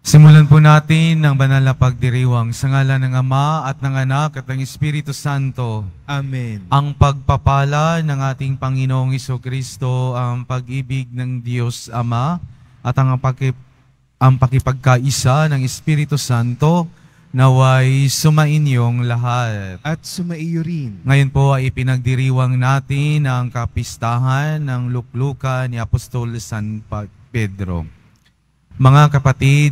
Simulan po natin ang banal na pagdiriwang sa ngalan ng Ama at ng Anak at ng Espiritu Santo. Amen. Ang pagpapala ng ating Panginoong Jesucristo, ang pag-ibig ng Diyos Ama at ang pakipagkaisa ng Espiritu Santo naway sumainyong lahat. At sumaiyo rin. Ngayon po ay ipinagdiriwang natin ang kapistahan ng luklukan ni Apostol San Pedro. Mga kapatid,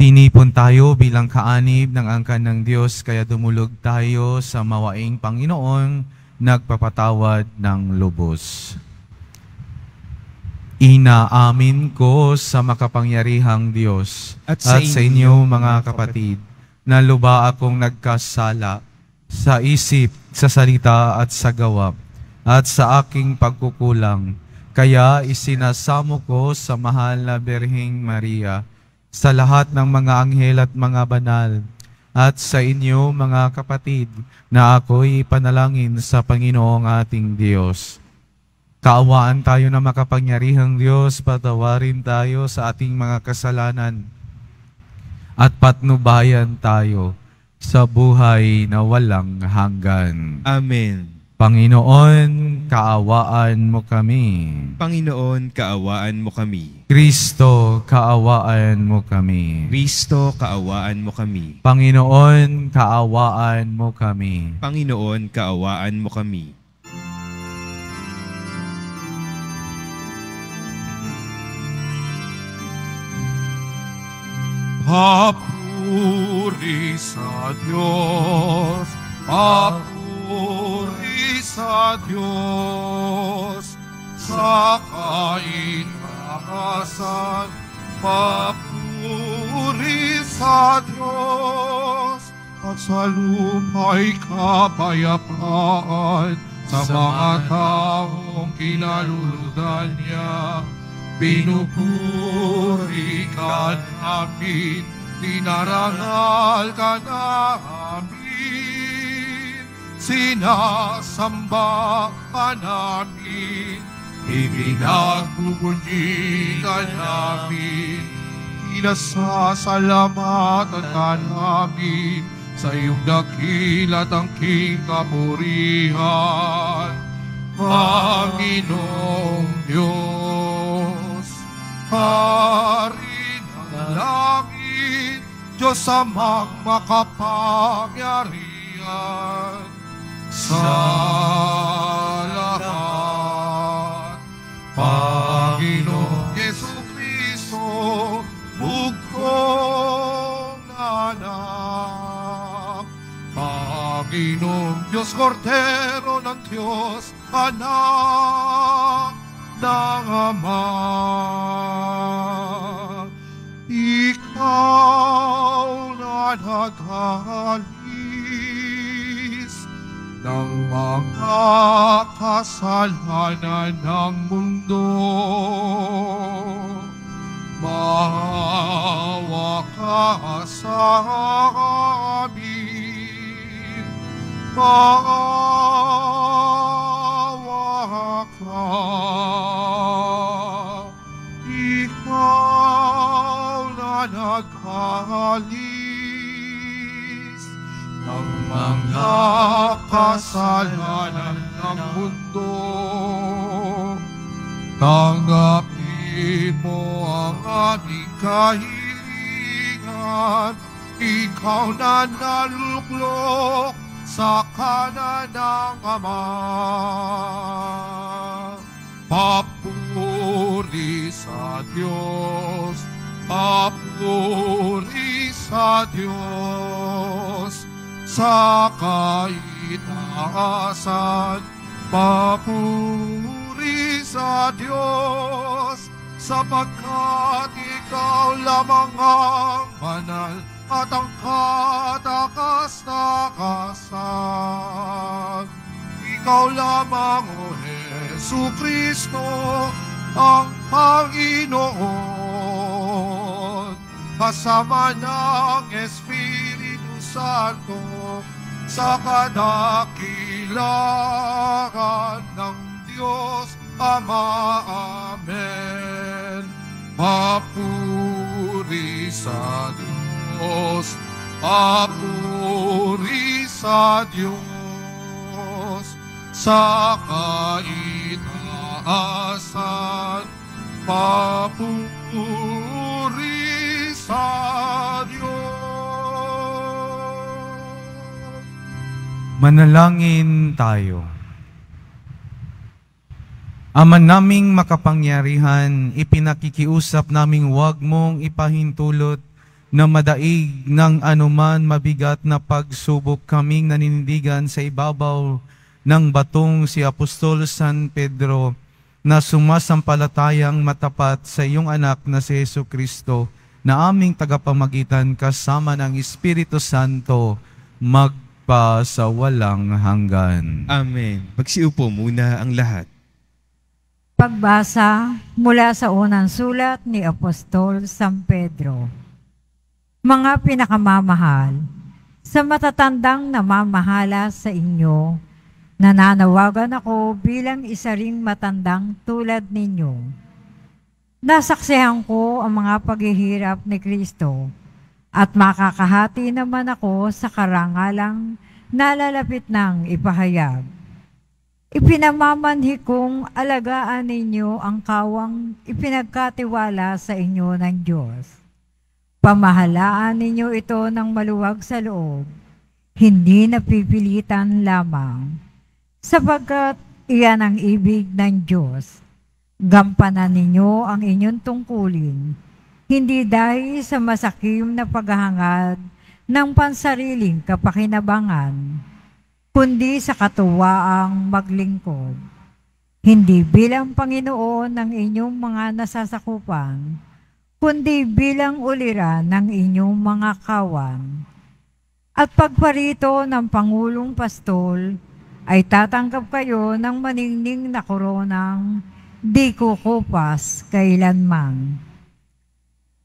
tinipon tayo bilang kaanib ng angkan ng Diyos, kaya dumulog tayo sa mawaing Panginoon, nagpapatawad ng lubos. Inaamin ko sa makapangyarihang Diyos at sa inyo mga kapatid, na luba akong nagkasala sa isip, sa salita at sa gawa, at sa aking pagkukulang. Kaya isinasamo ko sa mahal na Birheng Maria, sa lahat ng mga anghel at mga banal, at sa inyo mga kapatid, na ako'y ipanalangin sa Panginoong ating Diyos. Kaawaan tayo na makapangyarihang Diyos, patawarin tayo sa ating mga kasalanan, at patnubayan tayo sa buhay na walang hanggan. Amen. Panginoon, kaawaan mo kami. Panginoon, kaawaan mo kami. Kristo, kaawaan mo kami. Kristo, kaawaan mo kami. Panginoon, kaawaan mo kami. Panginoon, kaawaan mo kami. Papuri sa Diyos, papuri sa Diyos, sa kaitaasan, papuri sa Diyos, at sa luma'y kapayapaan, sa mga taong kinaluludan niya. Pinupuri ka namin, dinarangal ka namin, sinasamba ka namin, ibinagbubunyi ka namin, inasasalamatan ka namin sa iyong dakilat ang kapurihan, Panginoong Diyos, Hari ng langit, Diyos amang makapangyarihan sa lahat. Panginoong Jesucristo, bugtong anak. Panginoong Diyos, Kordero ng Diyos, anak ng Ama. Ikaw na nag-alis ng mga kasalanan ng mundo. Maawa ka sa amin. Maawa ka. Ikaw na nag-alis ng mga kasalanan ng mundo. Tanggapin mo ang aming kahilingan. Ikaw na naluklok sa kanan ng Ama. Papuri sa Diyos, papuri sa Diyos, sa kaitaasan, papuri sa Diyos, sapagkat ikaw lamang ang banal at ang katakas-takasan. Ikaw lamang, O Jesucristo, ang Panginoon, kasama ng Espiritu Santo, sa kadakilaan ng Diyos Ama. Amen. Papuri sa Diyos, papuri sa Diyos, sa kaitaasan, papuri sa Diyos. Manalangin tayo. Ama naming makapangyarihan, ipinakikiusap naming huwag mong ipahintulot na madaig ng anuman mabigat na pagsubok kaming naninindigan sa ibabaw ng batong si Apostol San Pedro na sumasampalatayang matapat sa iyong anak na si Jesucristo na aming tagapamagitan kasama ng Espiritu Santo magpasawalang hanggan. Amen. Magsiupo muna ang lahat. Pagbasa mula sa unang sulat ni Apostol San Pedro. Mga pinakamamahal, sa matatandang namamahala sa inyo, nananawagan ako bilang isa ring matandang tulad ninyo. Nasaksihan ko ang mga paghihirap ni Kristo at makakahati naman ako sa karangalang nalalapit ng ipahayag. Ipinamamanhi kong alagaan ninyo ang kawang ipinagkatiwala sa inyo ng Diyos. Pamahalaan ninyo ito ng maluwag sa loob, hindi napipilitan lamang, sapagkat iyan ang ibig ng Diyos. Gampanan ninyo ang inyong tungkulin, hindi dahil sa masakim na paghahangad ng pansariling kapakinabangan, kundi sa katuwaang maglingkod, hindi bilang Panginoon ng inyong mga nasasakupan, kundi bilang uliran ng inyong mga kawan. At pagparito ng Pangulong Pastol, ay tatanggap kayo ng maningning na koronang di kukupas kailanman.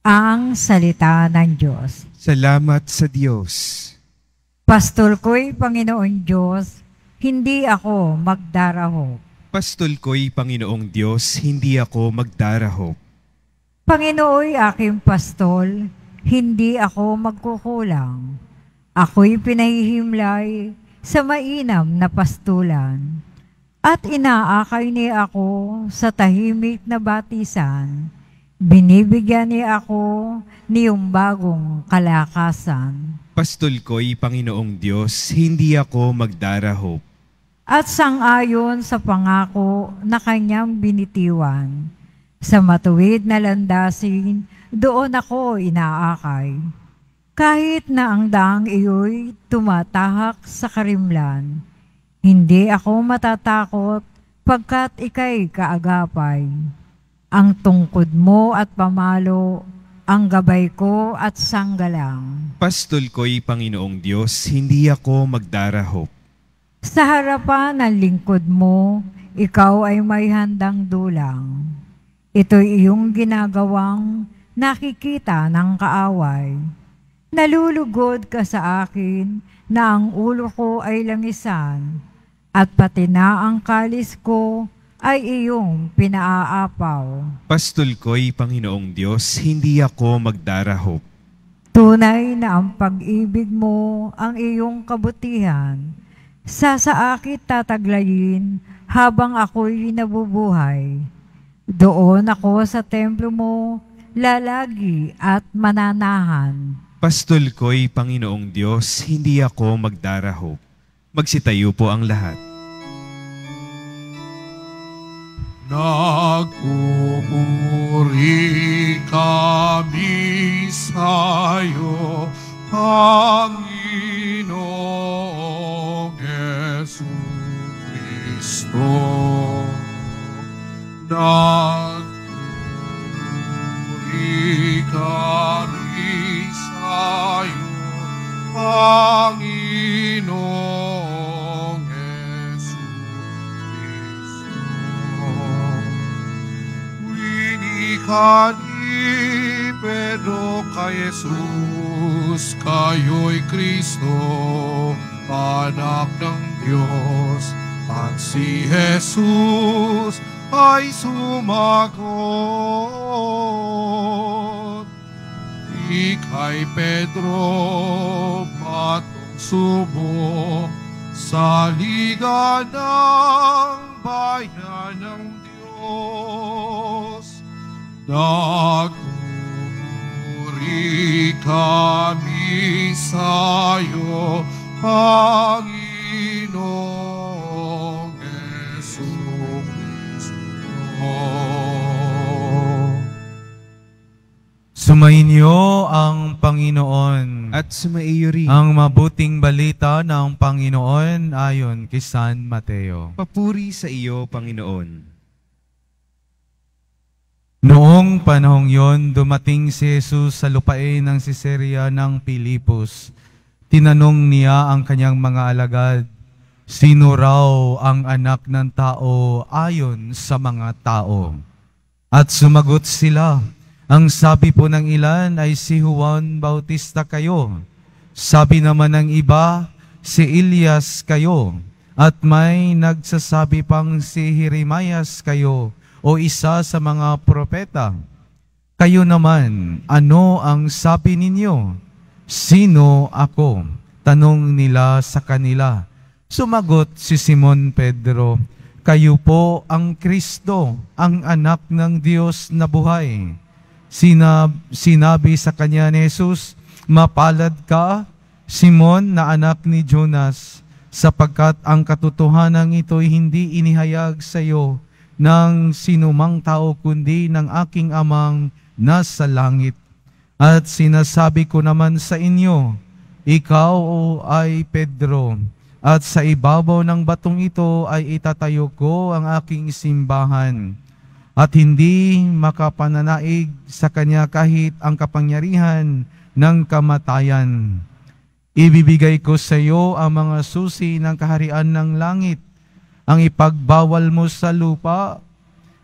Ang salita ng Diyos. Salamat sa Diyos. Pastol ko'y Panginoon Diyos, hindi ako magdarahop. Pastol ko'y Panginoong Diyos, hindi ako magdarahop. Panginooy aking pastol, hindi ako magkukulang. Ako'y pinahihimlay sa mainam na pastulan. At inaakay niya ako sa tahimik na batisan. Binibigyan niya ako niyong bagong kalakasan. Pastol ko'y Panginoong Diyos, hindi ako magdarahop. At sangayon sa pangako na kanyang binitiwan, sa matuwid na landasin, doon ako inaakay. Kahit na ang daang iyo'y tumatahak sa karimlan, hindi ako matatakot pagkat ika'y kaagapay. Ang tungkod mo at pamalo, ang gabay ko at sanggalang. Pastol ko'y Panginoong Diyos, hindi ako magdarahop. Sa harapan ng lingkod mo, ikaw ay may handang dulang. Ito'y iyong ginagawang nakikita ng kaaway. Nalulugod ka sa akin na ang ulo ko ay langisan, at pati na ang kalis ko ay iyong pinaaapaw. Pastol ko'y Panginoong Diyos, hindi ako magdarahop. Tunay na ang pag-ibig mo ang iyong kabutihan. Sa akit tataglayin habang ako'y nabubuhay. Doon ako sa templo mo, lalagi at mananahan. Pastol ko'y Panginoong Diyos, hindi ako magdarahop. Magsitayo po ang lahat. Nagpupuri kami sa'yo, Panginoong Jesucristo. Nagpupuri kami sa'yo, Panginoong Jesucristo. Winikani Pedro kay Jesus, kayo'y Kristo, anak ng Diyos, at si Jesus ay sumagot. ika'y Pedro, batong subo, sa liga ng bayan ng Diyos. Nagpupuri kami sa'yo, Panginoong Jesucristo. Sumainyo ang Panginoon At sumaiyo rin. ang mabuting balita ng Panginoon ayon kay San Mateo. Papuri sa iyo, Panginoon. Noong panahong yon, dumating si Jesus sa lupain ng Caesarea ng Pilipos. Tinanong niya ang kanyang mga alagad, sino raw ang anak ng tao ayon sa mga tao? At sumagot sila, ang sabi po ng ilan ay si Juan Bautista kayo. Sabi naman ng iba, si Elias kayo. At may nagsasabi pang si Jeremias kayo o isa sa mga propeta. Kayo naman, ano ang sabi ninyo? Sino ako? Tanong nila sa kanila. Sumagot si Simon Pedro, kayo po ang Kristo, ang anak ng Diyos na buhay. Sinabi sa kanya ni Jesus, mapalad ka, Simon na anak ni Jonas, sapagkat ang katotohanan ito'y hindi inihayag sa iyo ng sinumang tao kundi ng aking amang nasa langit. At sinasabi ko naman sa inyo, ikaw ay Pedro, at sa ibabaw ng batong ito ay itatayo ko ang aking simbahan. At hindi makapananaig sa kanya kahit ang kapangyarihan ng kamatayan. Ibibigay ko sa iyo ang mga susi ng kaharian ng langit. Ang ipagbawal mo sa lupa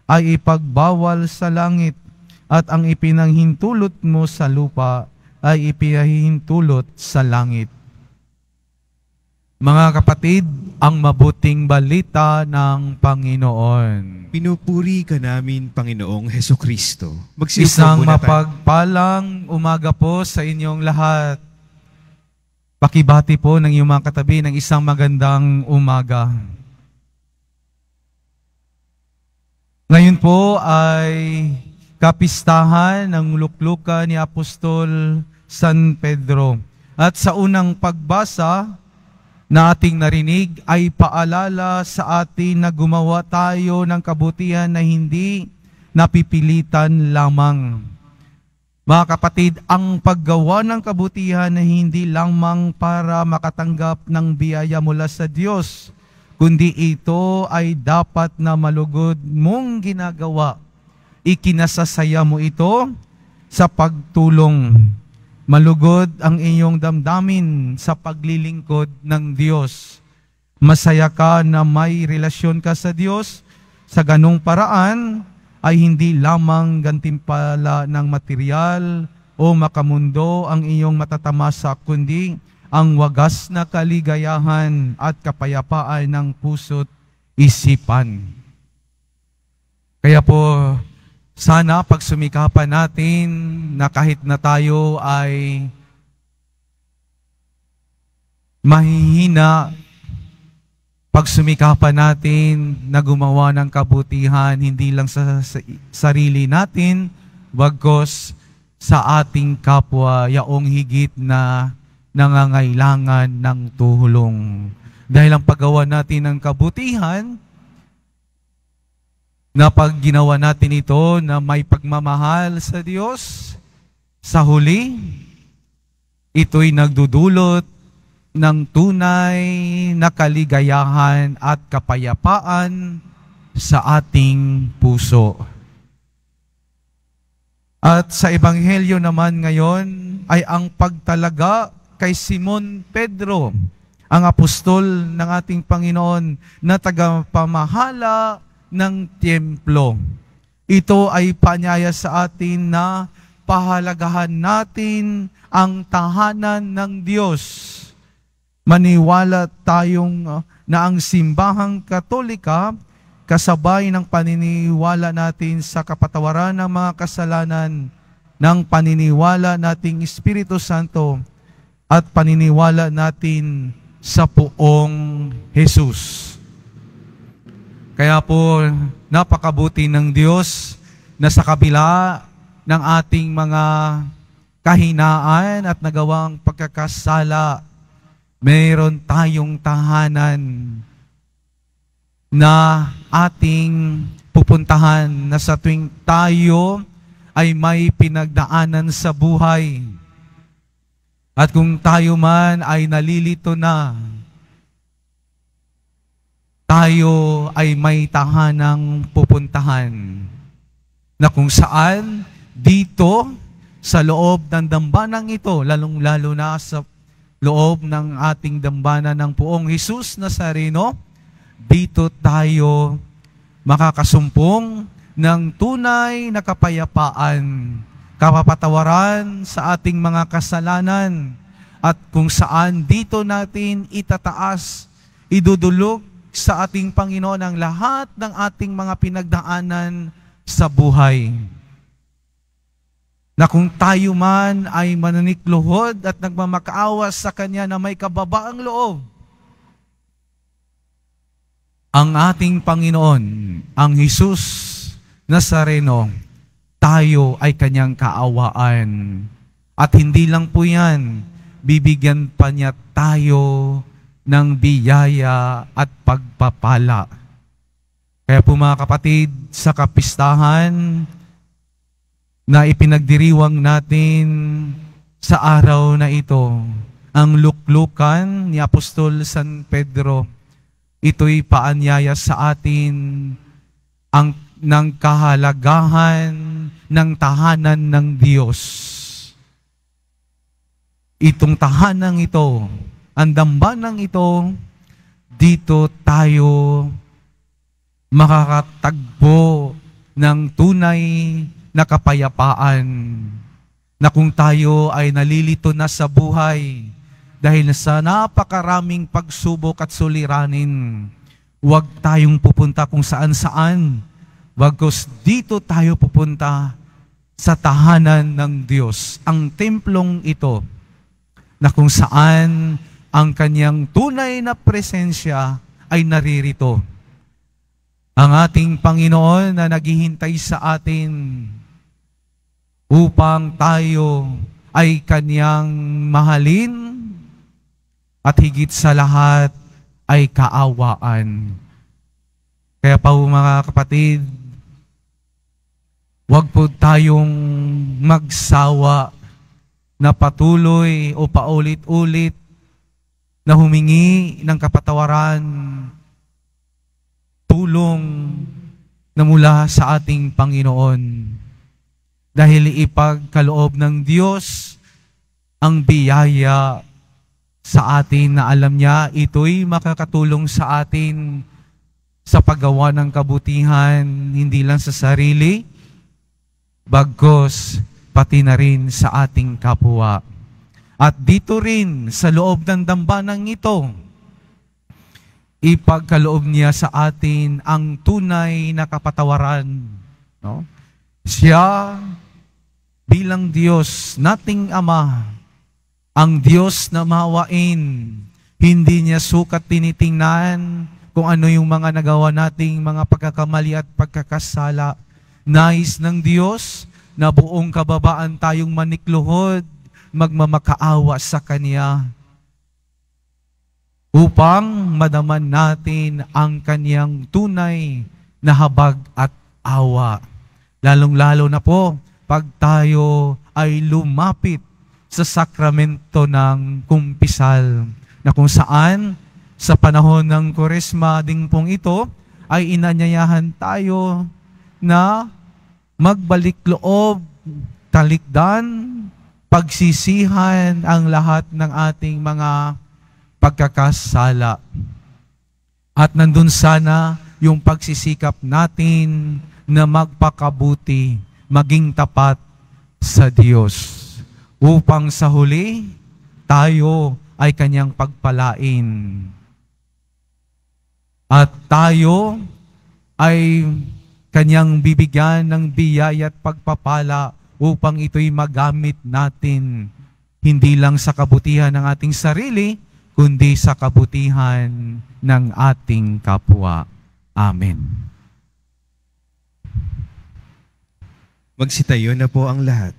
ay ipagbawal sa langit, at ang ipinanghintulot mo sa lupa ay ipinahintulot sa langit. Mga kapatid, ang mabuting balita ng Panginoon. Pinupuri ka namin, Panginoong Hesukristo. Isang mapagpalang umaga po sa inyong lahat. Pakibati po ng iyong mga katabi ng isang magandang umaga. Ngayon po ay kapistahan ng luklukan ni Apostol San Pedro. At sa unang pagbasa na ating narinig ay paalala sa atin na gumawa tayo ng kabutihan na hindi napipilitan lamang. Mga kapatid, ang paggawa ng kabutihan na hindi lamang para makatanggap ng biyaya mula sa Diyos, kundi ito ay dapat na malugod mong ginagawa. Ikinasasaya mo ito sa pagtulong. Malugod ang iyong damdamin sa paglilingkod ng Diyos. Masaya ka na may relasyon ka sa Diyos. Sa ganong paraan ay hindi lamang gantimpala ng material o makamundo ang iyong matatamasa, kundi ang wagas na kaligayahan at kapayapaan ng puso't isipan. Kaya po, sana pagsumikapan natin na kahit na tayo ay mahihina, pagsumikapan natin na gumawa ng kabutihan hindi lang sa sarili natin, bagkus sa ating kapwa, yaong higit na nangangailangan ng tulong. Dahil ang paggawa natin ng kabutihan, na pag ginawa natin ito na may pagmamahal sa Diyos, sa huli, ito'y nagdudulot ng tunay na kaligayahan at kapayapaan sa ating puso. At sa Ebanghelyo naman ngayon ay ang pagtalaga kay Simon Pedro, ang apostol ng ating Panginoon na tagapamahala ng templo. Ito ay panyaya sa atin na pahalagahan natin ang tahanan ng Diyos. Maniwala tayong na ang simbahang Katolika, kasabay ng paniniwala natin sa kapatawaran ng mga kasalanan, ng paniniwala nating Espiritu Santo at paniniwala natin sa Poong Jesus. Kaya po, napakabuti ng Diyos na sa kabila ng ating mga kahinaan at nagawang pagkakasala, mayroon tayong tahanan na ating pupuntahan na sa tuwing tayo ay may pinagdaanan sa buhay. At kung tayo man ay nalilito na, tayo ay may tahanang pupuntahan na kung saan dito sa loob ng dambanang ito, lalong-lalo na sa loob ng ating dambana ng Poong Jesus Nazareno, dito tayo makakasumpong ng tunay na kapayapaan, kapapatawaran sa ating mga kasalanan, at kung saan dito natin itataas, idudulog sa ating Panginoon ang lahat ng ating mga pinagdaanan sa buhay. Na kung tayo man ay mananikluhod at nagmamakaawas sa Kanya na may kababaang loob, ang ating Panginoon, ang Jesus Nazareno, tayo ay Kanyang kaawaan. At hindi lang po yan, bibigyan pa niya tayo ng biyaya at pagpapala. Kaya po mga kapatid, sa kapistahan na ipinagdiriwang natin sa araw na ito, ang luklukan ni Apostol San Pedro, ito'y paanyaya sa atin ng kahalagahan ng tahanan ng Diyos. Itong tahanan ito, ang dambanang ito, dito tayo makakatagpo ng tunay na kapayapaan, na kung tayo ay nalilito na sa buhay dahil sa napakaraming pagsubok at suliranin, huwag tayong pupunta kung saan-saan, bagkus dito tayo pupunta sa tahanan ng Diyos, ang templong ito, na kung saan ang Kanyang tunay na presensya ay naririto. Ang ating Panginoon na naghihintay sa atin upang tayo ay Kanyang mahalin at higit sa lahat ay kaawaan. Kaya pa mga kapatid, huwag po tayong magsawa na patuloy o paulit-ulit na humingi ng kapatawaran, tulong na mula sa ating Panginoon. Dahil ipagkaloob ng Diyos ang biyaya sa atin na alam niya, ito'y makakatulong sa atin sa paggawa ng kabutihan, hindi lang sa sarili, bagkus pati na rin sa ating kapwa. At dito rin sa loob ng dambanang ito, ipagkaloob niya sa atin ang tunay na kapatawaran. No? Siya bilang Diyos, nating Ama, ang Diyos na maawain, hindi niya sukat tinitingnan kung ano yung mga nagawa nating mga pagkakamali at pagkakasala. Nais ng Diyos na buong kababaan tayong manikluhod, magmamakaawa sa Kanya, upang madaman natin ang Kanyang tunay na habag at awa. Lalong-lalo na po, pag tayo ay lumapit sa sakramento ng kumpisal, na kung saan sa panahon ng Kwaresma ding pong ito, ay inanyayahan tayo na magbalik loob, talikdan, pagsisihan ang lahat ng ating mga pagkakasala. At nandun sana yung pagsisikap natin na magpakabuti, maging tapat sa Diyos, upang sa huli, tayo ay Kanyang pagpalain. At tayo ay Kanyang bibigyan ng biyaya at pagpapala upang ito'y magamit natin hindi lang sa kabutihan ng ating sarili, kundi sa kabutihan ng ating kapwa. Amen. Magsitayo na po ang lahat.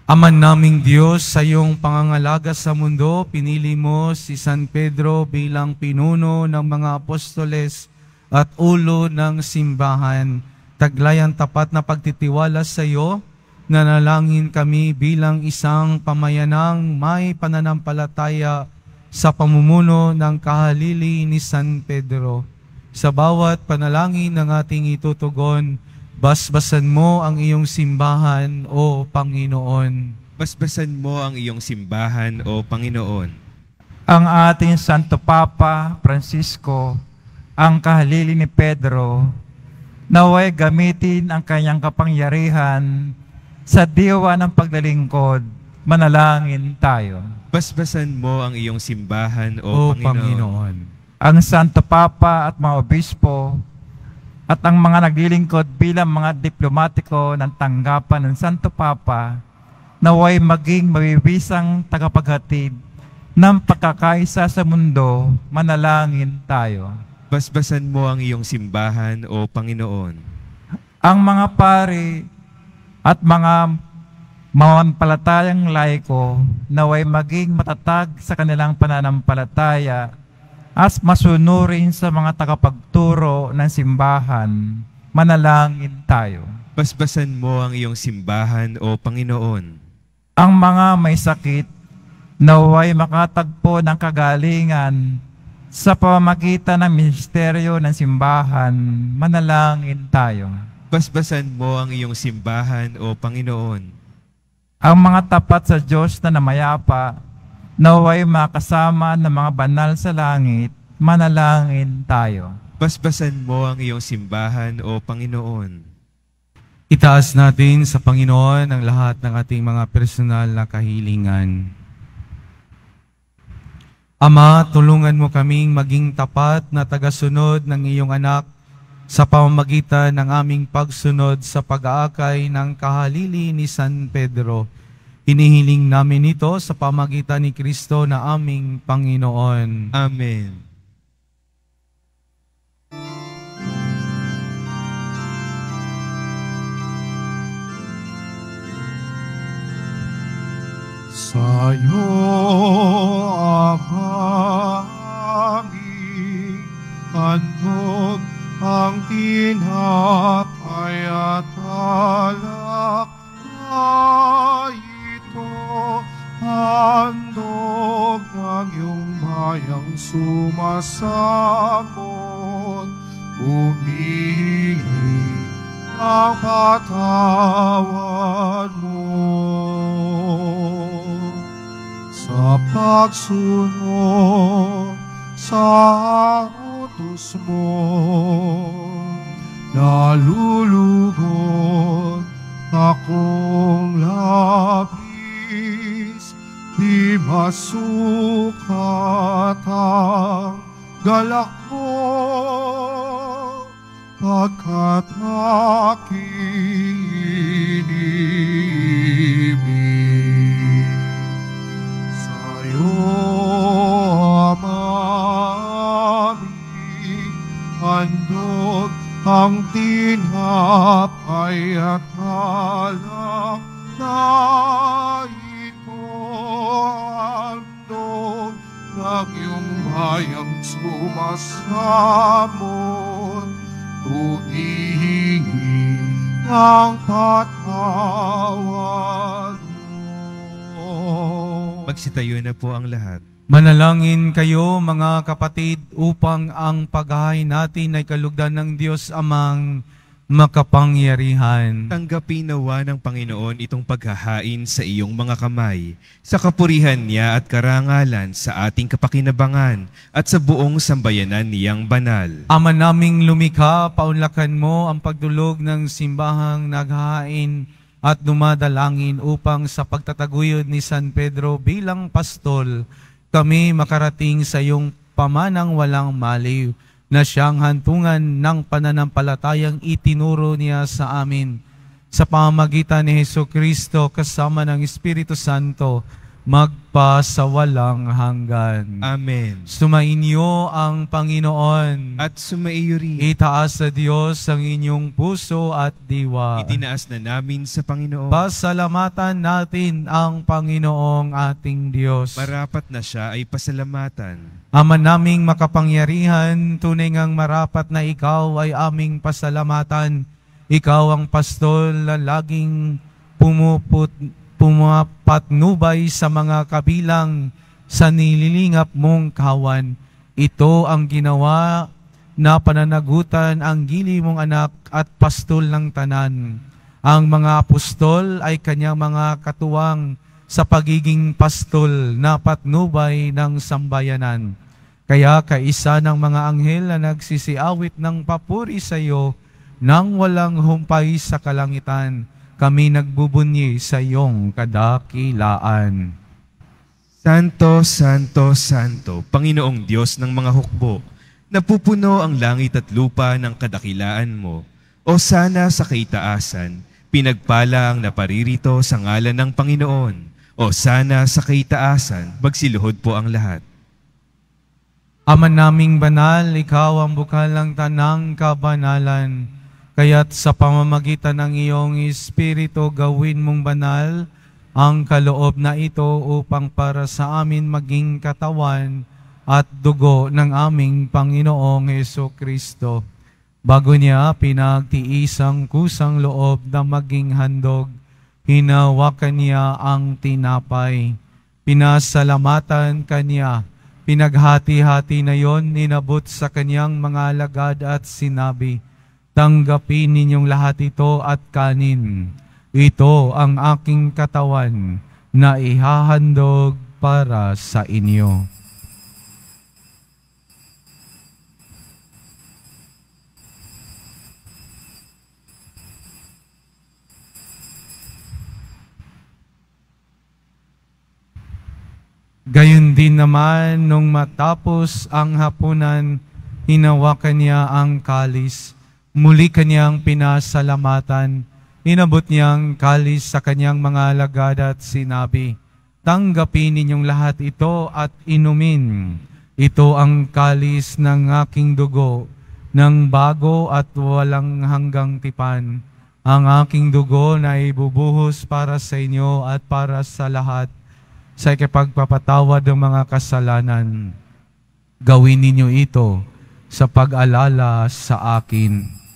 Ama naming Diyos, sa iyong pangangalaga sa mundo, pinili mo si San Pedro bilang pinuno ng mga apostoles at ulo ng simbahan. Taglay ang tapat na pagtitiwala sa iyo, nanalangin kami bilang isang pamayanang may pananampalataya sa pamumuno ng kahalili ni San Pedro. Sa bawat panalangin ng ating itutugon, basbasan mo ang iyong simbahan, O Panginoon. Basbasan mo ang iyong simbahan, O Panginoon. Ang ating Santo Papa Francisco, ang kahalili ni Pedro, naway gamitin ang kanyang kapangyarihan sa diwa ng paglalingkod. Manalangin tayo. Basbasan mo ang iyong simbahan, O Panginoon. Ang Santo Papa at mga obispo, at ang mga naglilingkod bilang mga diplomatiko ng tanggapan ng Santo Papa, naway maging mabibisang tagapaghatid ng pagkakaisa sa mundo. Manalangin tayo. Basbasan mo ang iyong simbahan, O Panginoon. Ang mga pari at mga mamampalatayang laiko, naway maging matatag sa kanilang pananampalataya at masunurin sa mga tagapagturo ng simbahan. Manalangin tayo. Basbasan mo ang iyong simbahan, O Panginoon. Ang mga may sakit, naway makatagpo ng kagalingan sa pamamagitan ng ministeryo ng simbahan. Manalangin tayo. Basbasan mo ang iyong simbahan, O Panginoon. Ang mga tapat sa Diyos na namayapa, naway makasama ng mga banal sa langit. Manalangin tayo. Basbasan mo ang iyong simbahan, O Panginoon. Itaas natin sa Panginoon ang lahat ng ating mga personal na kahilingan. Ama, tulungan mo kaming maging tapat na tagasunod ng iyong anak sa pamamagitan ng aming pagsunod sa pag-aakay ng kahalili ni San Pedro. Hinihiling namin ito sa pamamagitan ni Kristo na aming Panginoon. Amen. Sa'yo, Ama, aming handog ang tinapay at alak na ito, handog ng iyong bayang sumasamot, humihingi ang patawad mo. Sa pagsunod sa utos mo, nalulugod akong labis, di masukat ang galak mo, pagkat aking iniibig. Sa'yo, Ama, aming handog ang tinapay at alak na ito, handog ng iyong bayang sumasamot, humihingi ng patawad mo. Magsitayo na po ang lahat. Manalangin kayo mga kapatid upang ang paghahain natin ay kalugdan ng Diyos Amang makapangyarihan. Tanggapin nawa ng Panginoon itong paghahain sa iyong mga kamay, sa kapurihan niya at karangalan sa ating kapakinabangan at sa buong sambayanan niyang banal. Ama naming lumikha, paunlakan mo ang pagdulog ng simbahang naghahain at dumadalangin upang sa pagtataguyod ni San Pedro bilang pastol, kami makarating sa iyong pamanang walang maliw na siyang hantungan ng pananampalatayang itinuro niya sa amin. Sa pamamagitan ni Jesucristo kasama ng Espiritu Santo, magpa sa walang hanggan. Amen. Sumainyo ang Panginoon. At sumaiyo rin. Itaas sa Diyos ang inyong puso at diwa. Itinaas na namin sa Panginoon. Pasalamatan natin ang Panginoong ating Diyos. Marapat na siya ay pasalamatan. Ama naming makapangyarihan, tunay ngang marapat na ikaw ay aming pasalamatan. Ikaw ang pastol na laging pumapatnubay sa mga kabilang sa nililingap mong kawan. Ito ang ginawa na pananagutan ang gili mong anak at pastol ng tanan. Ang mga apostol ay kanyang mga katuwang sa pagiging pastol na patnubay ng sambayanan. Kaya kaisa ng mga anghel na nagsisiawit ng papuri sa iyo nang walang humpay sa kalangitan, kami nagbubunyi sa iyong kadakilaan. Santo, Santo, Santo, Panginoong Diyos ng mga hukbo, napupuno ang langit at lupa ng kadakilaan mo. O sana sa kaitaasan, pinagpala ang naparirito sa ngalan ng Panginoon. O sana sa kaitaasan, magsiluhod po ang lahat. Ama naming banal, ikaw ang bukal ng tanang kabanalan. Kaya't sa pamamagitan ng iyong Espiritu gawin mong banal ang kaloob na ito upang para sa amin maging katawan at dugo ng aming Panginoong Jesucristo. Bago niya pinagtiis ang kusang loob na maging handog, hinawakan niya ang tinapay. Pinasalamatan kanya, pinaghati-hati na yon, inabot sa kanyang mga alagad at sinabi, tanggapin ninyong lahat ito at kanin. Ito ang aking katawan na ihahandog para sa inyo. Gayon din naman, nung matapos ang hapunan, hinawakan niya ang kalis. Muli kanyang pinasalamatan, inabot niyang kalis sa kanyang mga alagad at sinabi, tanggapin ninyong lahat ito at inumin. Ito ang kalis ng aking dugo, ng bago at walang hanggang tipan. Ang aking dugo na ibubuhos para sa inyo at para sa lahat, sa ikapagpapatawad ng mga kasalanan. Gawin ninyo ito sa pag-alala sa akin.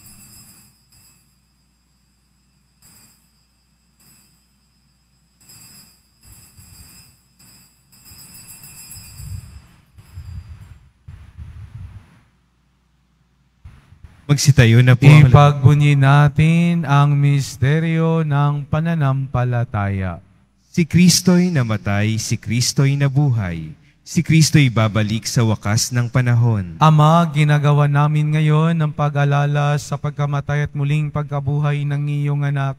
Magsitayo na po ang lahat. Ipagbunyi natin ang misteryo ng pananampalataya. Si Kristo'y namatay, si Kristo'y nabuhay, si Kristo'y babalik sa wakas ng panahon. Ama, ginagawa namin ngayon ang pag-alala sa pagkamatay at muling pagkabuhay ng iyong anak.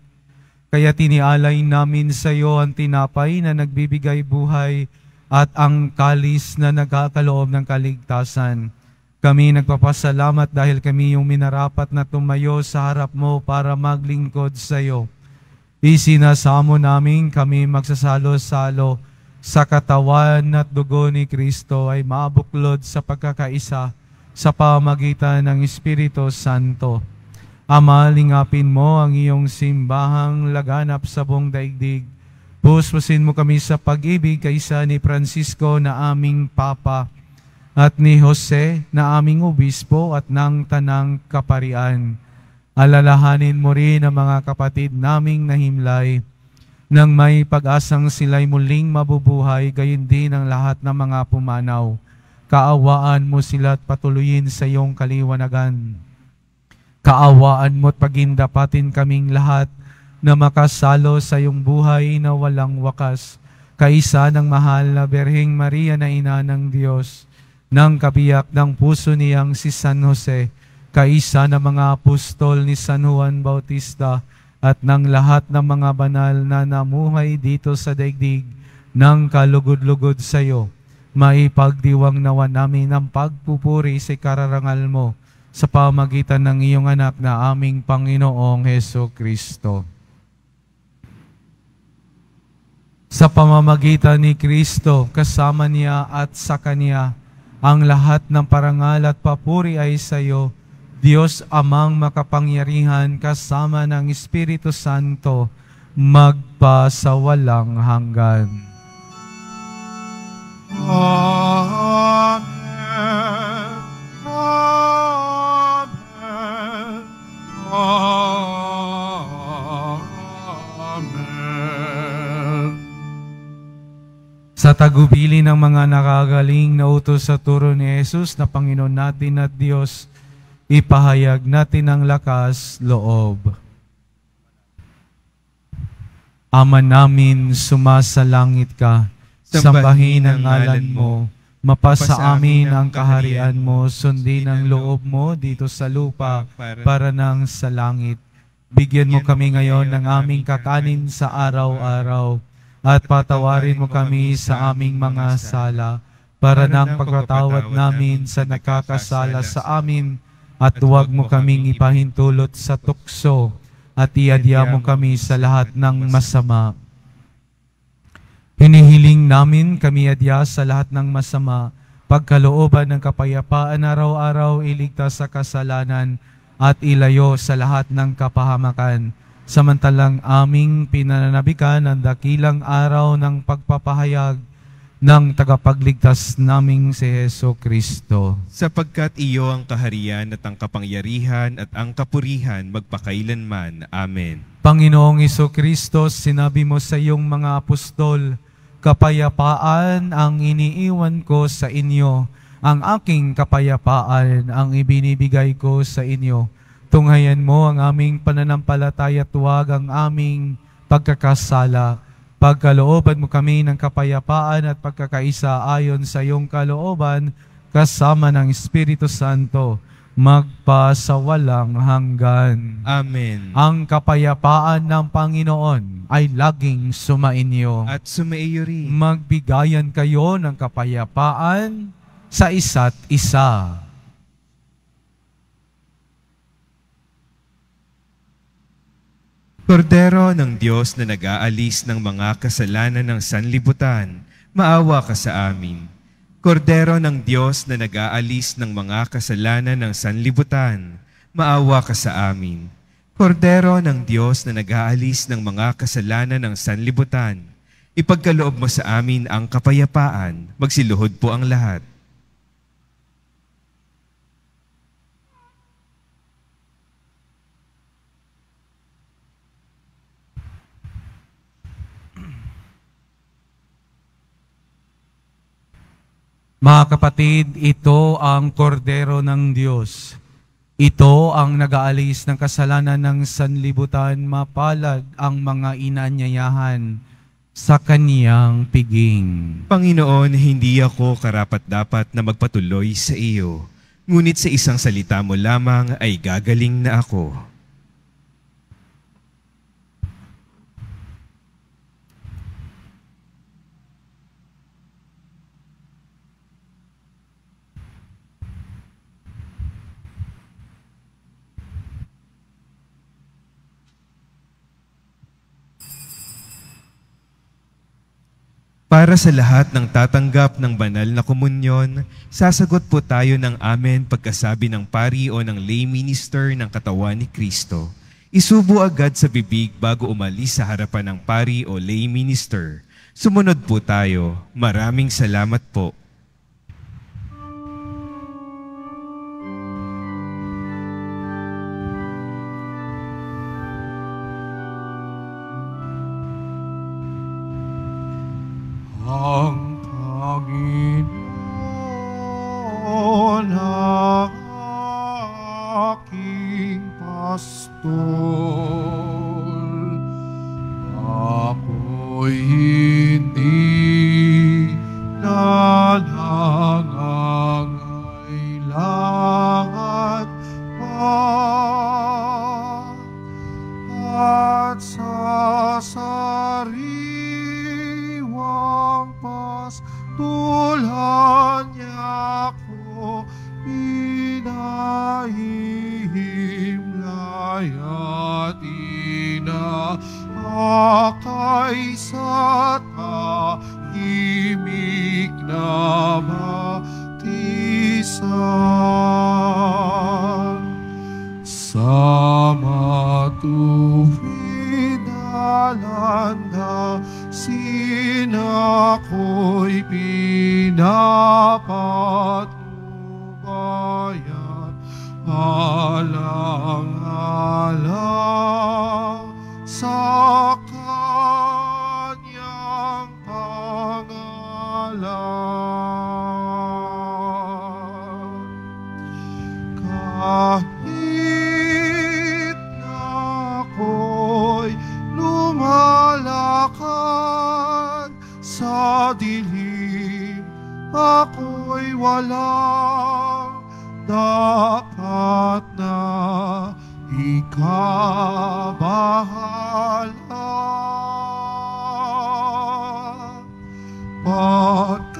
Kaya tinialay namin sa iyo ang tinapay na nagbibigay buhay at ang kalis na nagkakaloob ng kaligtasan. Kami nagpapasalamat dahil kami yung minarapat na tumayo sa harap mo para maglingkod sa iyo. Isinasamo namin kami magsasalo-salo sa katawan at dugo ni Kristo ay mabuklod sa pagkakaisa sa pamagitan ng Espiritu Santo. Ama, lingapin mo ang iyong simbahang laganap sa buong daigdig. Puspusin mo kami sa pag-ibig kaysa ni Francisco na aming Papa at ni Jose na aming Obispo at ng Tanang Kaparian. Alalahanin mo rin ang mga kapatid naming nahimlay nang may pag-asang sila'y muling mabubuhay, gayon din ang lahat ng mga pumanaw. Kaawaan mo sila at patuloyin sa iyong kaliwanagan. Kaawaan mo at pagindapatin kaming lahat na makasalo sa iyong buhay na walang wakas, kaisa ng mahal na Birheng Maria na Ina ng Diyos, ng kabiyak ng puso niyang si San Jose, kaisa ng mga apostol ni San Juan Bautista, at ng lahat ng mga banal na namuhay dito sa daigdig ng kalugod-lugod sa iyo. Maipagdiwang nawa namin ang pagpupuri sa kararangal mo sa pamagitan ng iyong anak na aming Panginoong Heso Kristo. Sa pamamagitan ni Kristo, kasama niya at sa Kanya, ang lahat ng parangal at papuri ay sa iyo, Diyos Amang makapangyarihan kasama ng Espiritu Santo, magpasawalang hanggan. Amen. Amen. Sa tagubili ng mga nakagaling na utos sa turo ni Jesus na Panginoon natin at Diyos, ipahayag natin ang lakas loob. Ama namin, sumasalangit ka, sambahin ang ngalan mo, mapasa amin ang kaharian mo, sundin ang loob mo dito sa lupa para nang sa langit. Bigyan mo kami ngayon ng aming kakanin sa araw-araw, at patawarin mo kami sa aming mga sala, para nang pagpatawad namin sa nakakasala sa amin, at huwag mo kaming ipahintulot sa tukso, at iadya mo kami sa lahat ng masama. Hinihiling namin kami adya sa lahat ng masama, pagkalooban ng kapayapaan araw-araw, iligtas sa kasalanan, at ilayo sa lahat ng kapahamakan. Samantalang aming pinananabikan ang dakilang araw ng pagpapahayag ng tagapagligtas naming si Heso Kristo. Sapagkat iyo ang kaharian at ang kapangyarihan at ang kapurihan magpakailanman. Amen. Panginoong Heso Kristo, sinabi mo sa iyong mga apostol, kapayapaan ang iniiwan ko sa inyo, ang aking kapayapaan ang ibinibigay ko sa inyo. Tunghayan mo ang aming pananampalataya at huwag ang aming pagkakasala. Pagkalooban mo kami ng kapayapaan at pagkakaisa ayon sa iyong kalooban, kasama ng Espiritu Santo, magpasawalang hanggan. Amen. Ang kapayapaan ng Panginoon ay laging sumainyo. At sumaiyo rin. Magbigayan kayo ng kapayapaan sa isa't isa. Kordero ng Diyos na nag-aalis ng mga kasalanan ng sanlibutan, maawa ka sa amin. Kordero ng Diyos na nag-aalis ng mga kasalanan ng sanlibutan, maawa ka sa amin. Kordero ng Diyos na nag-aalis ng mga kasalanan ng sanlibutan, ipagkaloob mo sa amin ang kapayapaan, magsiluhod po ang lahat. Mga kapatid, ito ang kordero ng Diyos. Ito ang nag-aalis ng kasalanan ng sanlibutan, mapalad ang mga inanyayahan sa kaniyang piging. Panginoon, hindi ako karapat-dapat na magpatuloy sa iyo, ngunit sa isang salita mo lamang ay gagaling na ako. Para sa lahat ng tatanggap ng banal na komunyon, sasagot po tayo ng amen pagkasabi ng pari o ng lay minister ng katawan ni Kristo. Isubo agad sa bibig bago umalis sa harapan ng pari o lay minister. Sumunod po tayo. Maraming salamat po. Ang Panginoon ang aking pastor, ako'y hindi nangangailangan pa. ay sa tahimik na baptisan. Sa matuwid na landasin ako'y pinapatnubayan, alang-alang sa kanyang pangalan. Kahit na ako'y lumalakad sa dilim, ako'y walang dapat na ikabahala. Pagkat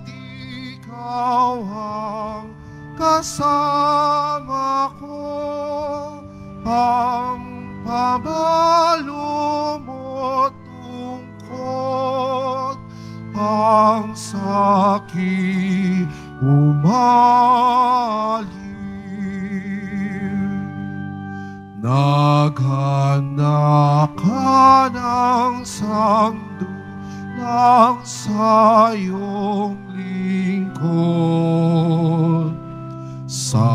ikaw ang kasama ko, ang pabalumot tungkot, ang sakit umalim. Naghanda ka ng sandulang sa iyong lingkod, sa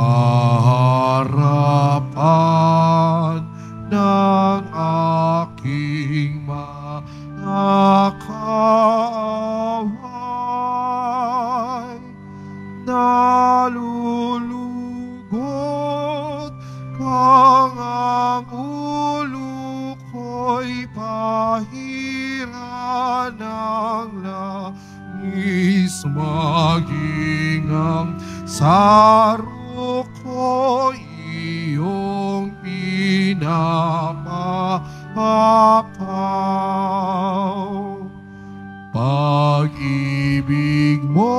harapan ng aking mga kaaway. Nalulugot kang ang ulo ko'y pahira ng langis, maging ang saro ko iyong pinapapaw. Pag-ibig mo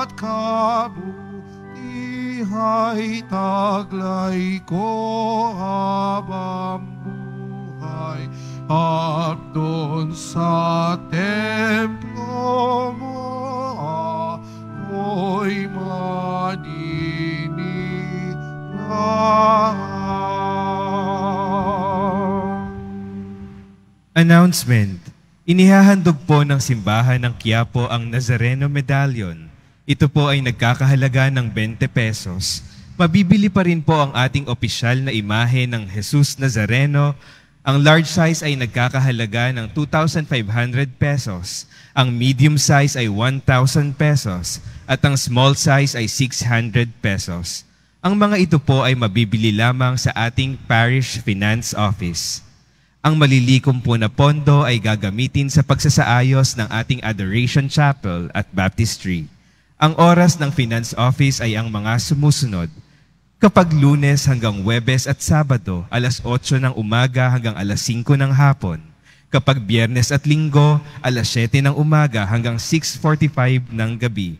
at kabutiha'y taglay ko habang buhay, at doon sa templo mo ako'y maninirahan. Announcement. Inihahandog po ng simbahan ng Quiapo ang Nazareno Medallion. Ito po ay nagkakahalaga ng 20 pesos. Mabibili pa rin po ang ating opisyal na imahe ng Jesus Nazareno. Ang large size ay nagkakahalaga ng 2,500 pesos. Ang medium size ay 1,000 pesos. At ang small size ay 600 pesos. Ang mga ito po ay mabibili lamang sa ating Parish Finance Office. Ang malilikom po na pondo ay gagamitin sa pagsasaayos ng ating Adoration Chapel at Baptistry. Ang oras ng Finance Office ay ang mga sumusunod. Kapag Lunes hanggang Huwebes at Sabado, alas 8 ng umaga hanggang alas 5 ng hapon. Kapag Biyernes at Linggo, alas 7 ng umaga hanggang 6:45 ng gabi.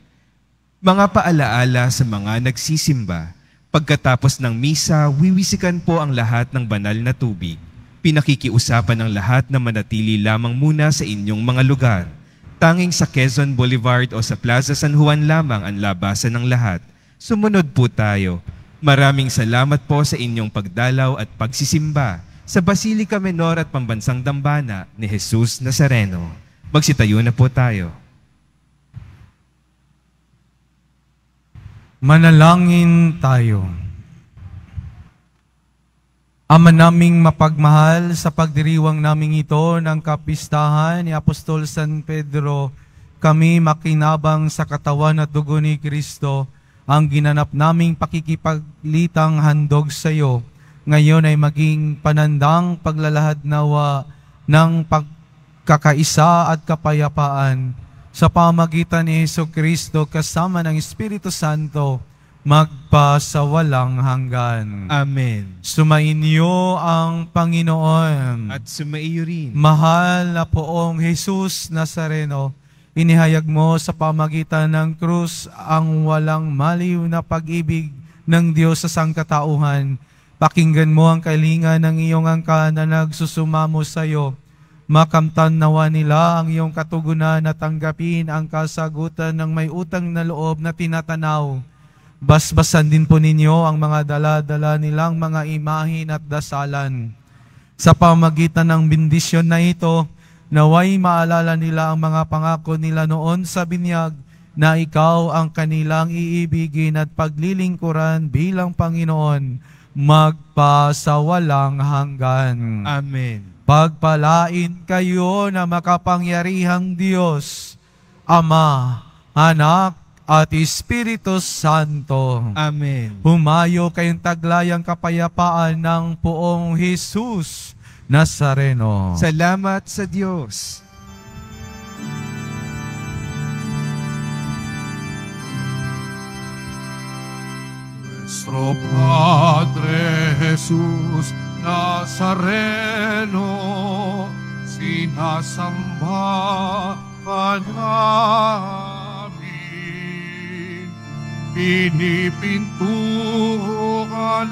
Mga paalaala sa mga nagsisimba. Pagkatapos ng misa, wiwisikan po ang lahat ng banal na tubig. Pinakikiusapan ng lahat na manatili lamang muna sa inyong mga lugar. Tanging sa Quezon Boulevard o sa Plaza San Juan lamang ang labasan ng lahat. Sumunod po tayo. Maraming salamat po sa inyong pagdalaw at pagsisimba sa Basilica Menor at Pambansang Dambana ni Jesus Nazareno. Magsitayo na po tayo. Manalangin tayo. Ama naming mapagmahal, sa pagdiriwang naming ito ng kapistahan ni Apostol San Pedro, kami makinabang sa katawan at dugo ni Kristo, ang ginanap naming pakikipaglitang handog sa iyo, ngayon ay maging panandang paglalahad nawa ng pagkakaisa at kapayapaan sa pamagitan ni Jesucristo kasama ng Espiritu Santo, magpasawalang hanggan. Amen. Sumainyo ang Panginoon. At sumaiyo rin. Mahal na poong Jesus Nazareno, inihayag mo sa pamagitan ng krus ang walang maliw na pag-ibig ng Diyos sa sangkatauhan. Pakinggan mo ang kahilingan ng iyong angkan na nagsusumamo sa iyo. Makamtan nawa nila ang iyong katugunan at tanggapin ang kasagutan ng may utang na loob na tinatanaw. Basbasan din po ninyo ang mga dala-dala nilang mga imahin at dasalan. Sa pamagitan ng bendisyon na ito, naway maalala nila ang mga pangako nila noon sa binyag na ikaw ang kanilang iibigin at paglilingkuran bilang Panginoon magpasawalang hanggan. Amen. Pagpalain kayo na makapangyarihang Diyos, Ama, Anak, at Espiritu Santo. Amen. Humayo kayong taglayang kapayapaan ng Poong Jesus Nazareno. Salamat sa Diyos. Nuestro Padre Jesús Nazareno, sinasamba ka namin. Pinipintuho ka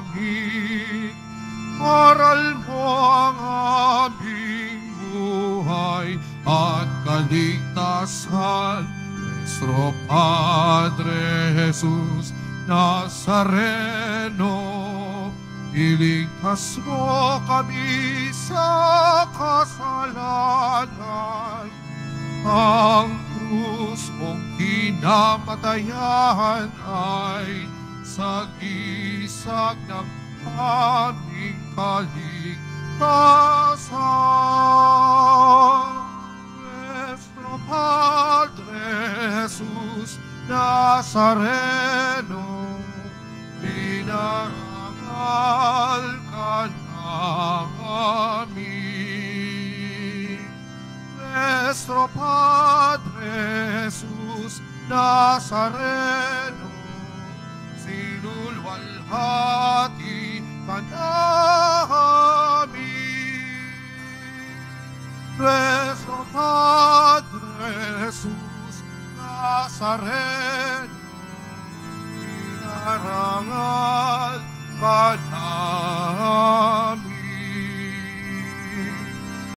namin. Aral mo ang aming buhay at kaligtasan. Nuestro Padre Jesús Nazareno, iligtas mo kami sa kasalanan. Ang krus mong kinamatayan ay sagisag ng aming kaligtasan. Nuestro Padre Jesus Nazareno, pinarangal ka namin. Nuestro Padre Jesus Nazareno, sinulwalhati ka namin. Nuestro Padre Jesus Nazareno, pinarangal ka namin.